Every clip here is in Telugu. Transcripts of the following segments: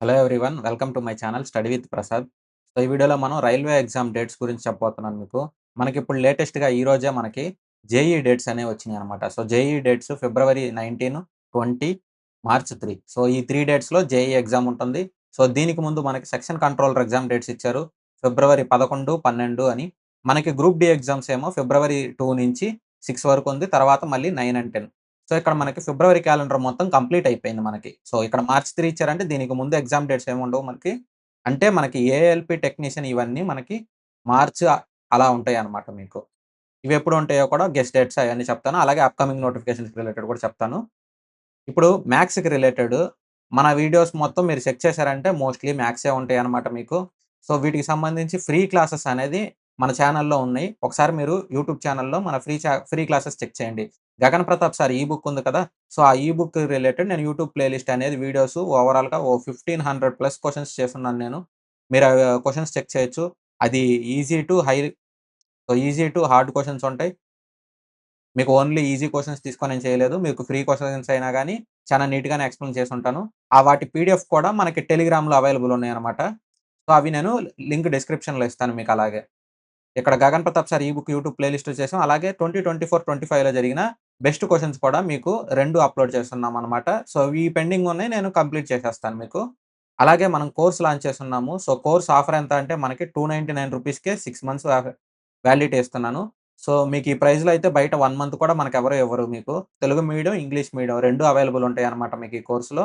Hello everyone. Welcome to my channel study with Prasad. So, ఈ వీడియోలో మనం రైల్వే ఎగ్జామ్ డేట్స్ గురించి చెప్పబోతున్నాను మీకు. మనకిప్పుడు లేటెస్ట్‌గా ఈ రోజే మనకి జేఈఈ డేట్స్ అనేవి వచ్చినాయన్నమాట. సో, జేఈఈ డేట్స్ ఫిబ్రవరి 19, 20, మార్చ్ 3. సో, ఈ 3 డేట్స్‌లో జేఈఈ ఎగ్జామ్ ఉంటుంది. సో, దీనికి ముందు మనకి సెక్షన్ కంట్రోలర్ ఎగ్జామ్ డేట్స్ ఇచ్చారు. ఫిబ్రవరి 11, 12 అని. మనకి గ్రూప్ డి ఎగ్జామ్స్ ఏమో ఫిబ్రవరి 2 నుంచి 6 వరకు ఉంది. తర్వాత మళ్ళీ 9 అండ్ 10. సో, ఇక్కడ మనకి ఫిబ్రవరి క్యాలెండర్ మొత్తం కంప్లీట్ అయిపోయింది మనకి. సో, ఇక్కడ మార్చ్ 3 ఇచ్చారంటే దీనికి ముందు ఎగ్జామ్ డేట్స్ ఏముండవు మనకి. అంటే మనకి ఏఎల్‌పీ టెక్నీషియన్ ఇవన్నీ మనకి మార్చ్ అలా ఉంటాయన్నమాట మీకు. ఇవెప్పుడు ఉంటాయో కూడా గెస్ డేట్స్ అయన్నీ చెప్తాను. అలాగే అప్‌కమింగ్ నోటిఫికేషన్స్‌కి రిలేటెడ్ కూడా చెప్తాను. ఇప్పుడు మ్యాథ్స్‌కి రిలేటెడ్ మన వీడియోస్ మొత్తం మీరు చెక్ చేశారంటే మోస్ట్‌లీ మ్యాథ్సే ఉంటాయన్నమాట మీకు. సో, వీటికి సంబంధించి ఫ్రీ క్లాసెస్ అనేది మన ఛానెల్‌లో ఉన్నాయి. ఒకసారి మీరు యూట్యూబ్ ఛానెల్‌లో మన ఫ్రీ క్లాసెస్ చెక్ చేయండి. 'గగన్ ప్రతాప్ సార్' ఈ బుక్ ఉంది కదా! సో, ఆ ఈ బుక్ రిలేటెడ్ నేను యూట్యూబ్ ప్లేలిస్ట్ అనేది వీడియోస్ ఓవరాల్‌గా 1500 ప్లస్ క్వెషన్స్ చేసున్నాను నేను. మీరు క్వెషన్స్ చెక్ చేయొచ్చు. అది easy to high so, easy to hard questions ఉంటాయి. మీకు ఓన్లీ ఈజీ క్వెషన్స్ తీసుకొని నేను చేయలేదు. మీకు ఫ్రీ క్వెషన్స్ అయినా గాని చాలా నీట్‌గానే ఎక్స్‌ప్లెయిన్ చేసుంటాను. వాటి పీడీఎఫ్ కూడా మనకి టెలిగ్రామ్‌లో అవైలబుల్ ఉన్నాయన్నమాట. సో, అవి నేను లింక్ డిస్క్రిప్షన్‌లో ఇస్తాను మీకలాగే. ఇక్కడ 'గగన్ ప్రతాప్ సార్' ఈ బుక్ యూట్యూబ్ ప్లేలిస్ట్ చేసాం. అలాగే 2024, 25లో జరిగిన బెస్ట్ క్వెషన్స్ కూడా మీకు 2 అప్‌లోడ్ చేస్తున్నామన్నమాట. సో, ఇవి పెండింగ్ ఉన్నాయి. నేను కంప్లీట్ చేసేస్తాను మీకు. అలాగే మనం కోర్స్ లాంచ్ చేసున్నాము. సో, కోర్స్ ఆఫర్ ఎంత అంటే మనకి ₹299కే 6 మంత్స్ వాలిడిటీ ఇస్తున్నాను. సో, మీకు ఈ ప్రైస్‌లో అయితే బయట 1 మంత్ కూడా మనకెవరు ఇవ్వరు మీకు. Telugu medium, English medium 2 available ఉంటాయన్నమాట మీకు ఈ కోర్స్‌లో.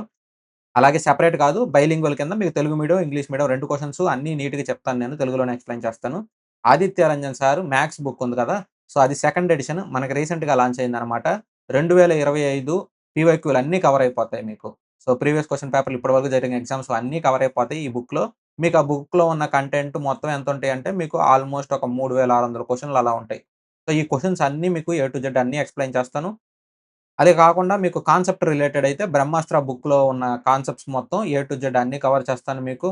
అలాగే సెపరేట్ కాదు. బైలింగ్వల్ కింద మీకు Telugu medium, English medium 2 questions అన్నీ నీట్‌గా చెప్తాను నేను. తెలుగులోనే ఎక్స్‌ప్లెయిన్ చేస్తాను. Aditya Ranjan sir maths book ఉంది కదా! సో, అది సెకండ్ ఎడిషన్ మనకి రీసెంట్‌గా లాంచ్ అయిందనమాట. 2025 పీవైక్యూలు అన్నీ కవర్ అయిపోతాయి మీకు. సో, ప్రీవియస్ క్వెషన్ పేపర్‌లు ఇప్పటివరకు జరిగిన ఎగ్జామ్స్ అన్నీ కవర్ అయిపోతాయి ఈ బుక్‌లో. మీకు ఆ బుక్‌లో ఉన్న కంటెంట్ మొత్తం ఎంతుంటాయంటే మీకు ఆల్‌మోస్ట్ ఒక 3600 క్వెషన్‌లు అలా ఉంటాయి. సో, ఈ క్వెషన్స్ అన్నీ మీకు ఏ టు జెడ్ అన్నీ ఎక్స్‌ప్లెయిన్ చేస్తాను. అదే కాకుండా మీకు కాన్సెప్ట్ రిలేటెడ్ అయితే 'బ్రహ్మాస్త్ర' బుక్‌లో ఉన్న కాన్సెప్ట్స్ మొత్తం ఏ టు జెడ్ అన్నీ కవర్ చేస్తాను మీకు.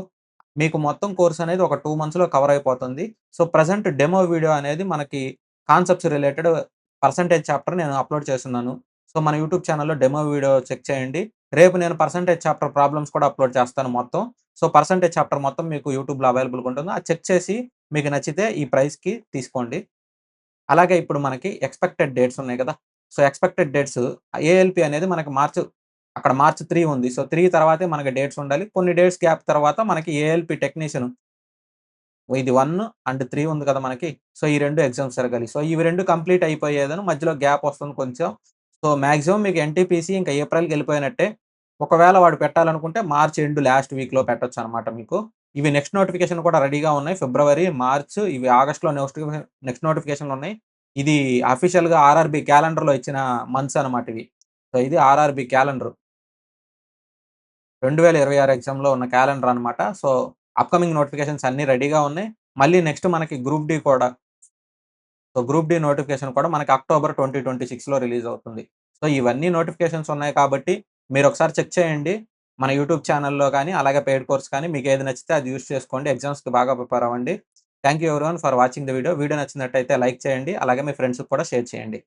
మీకు మొత్తం కోర్స్ అనేది ఒక 2 మంత్స్‌లో కవర్ అయిపోతుంది. సో, ప్రెజెంట్ డెమో వీడియో అనేది మనకి కాన్సెప్ట్స్ రిలేటెడ్ పర్సెంటేజ్ చాప్టర్ నేను అప్‌లోడ్ చేసున్నాను. సో, మన యూట్యూబ్ ఛానెల్‌లో డెమో వీడియో చెక్ చేయండి. రేపు నేను పర్సెంటేజ్ చాప్టర్ ప్రాబ్లమ్స్ కూడా అప్‌లోడ్ చేస్తాను మొత్తం. సో, పర్సెంటేజ్ చాప్టర్ మొత్తం మీకు యూట్యూబ్‌లో అవైలబుల్‌గా ఉంటుంది. అది చెక్ చేసి మీకు నచ్చితే ఈ ప్రైస్‌కి తీసుకోండి. అలాగే ఇప్పుడు మనకి ఎక్స్‌పెక్టెడ్ డేట్స్ ఉన్నాయి కదా! సో, ఎక్స్‌పెక్టెడ్ డేట్స్ ఏఎల్‌పీ అనేది మనకి అక్కడ మార్చ్ 3 ఉంది. సో, 3 తర్వాతే మనకి డేట్స్ ఉండాలి. కొన్ని డేట్స్ గ్యాప్ తర్వాత మనకి ఏఎల్‌పీ టెక్నీషియన్ ఇది 1 అండ్ 3 ఉంది కదా మనకి. సో, ఈ 2 ఎగ్జామ్స్ జరగాలి. సో, ఇవి 2 కంప్లీట్ అయిపోయేదను మధ్యలో గ్యాప్ వస్తుంది కొంచెం. సో, మాక్సిమం మీకు ఎన్‌టీపీసీ ఇంకా ఏప్రిల్‌కెళ్ళిపోయినట్టే. ఒకవేళ వాడు పెట్టాలనుకుంటే మార్చ్ ఎండ్ లాస్ట్ వీక్‌లో పెట్టొచ్చనమాట మీకు. ఇవి నెక్స్ట్ నోటిఫికేషన్ కూడా రెడీగా ఉన్నాయి. ఫిబ్రవరి, మార్చ్ ఇవి ఆగస్ట్‌లో నెక్స్ట్ నోటిఫికేషన్‌లున్నాయి. ఇది అఫీషియల్‌గా ఆర్ఆర్‌బీ క్యాలెండర్‌లో ఇచ్చిన మంత్స్ అనమాట ఇవి. సో, ఇది ఆర్ఆర్‌బీ క్యాలెండర్. 2026 ఎగ్జామ్‌లో ఉన్న క్యాలెండర్ అనమాట. సో, అప్‌కమింగ్ నోటిఫికేషన్స్ అన్నీ రెడీగా ఉన్నాయి. మళ్ళీ నెక్స్ట్ మనకి గ్రూప్ డి కూడా. సో, గ్రూప్ డి నోటిఫికేషన్ కూడా మనకి అక్టోబర్ 2026లో రిలీజ్ అవుతుంది. సో, ఇవన్నీ నోటిఫికేషన్స్ ఉన్నాయి కాబట్టి మీరొకసారి చెక్ చేయండి. మన యూట్యూబ్ ఛానెల్‌లో గాని, అలాగే పెయిడ్ కోర్స్ కానీ మీకేది నచ్చితే అది యూజ్ చేసుకోండి. ఎగ్జామ్స్‌కి బాగా ప్రిపేర్ అవ్వండి. Thank you everyone for watching the video. Video నచ్చినట్టయితే లైక్ చేయండి. అలాగే మీ ఫ్రెండ్స్‌కి కూడా షేర్ చేయండి.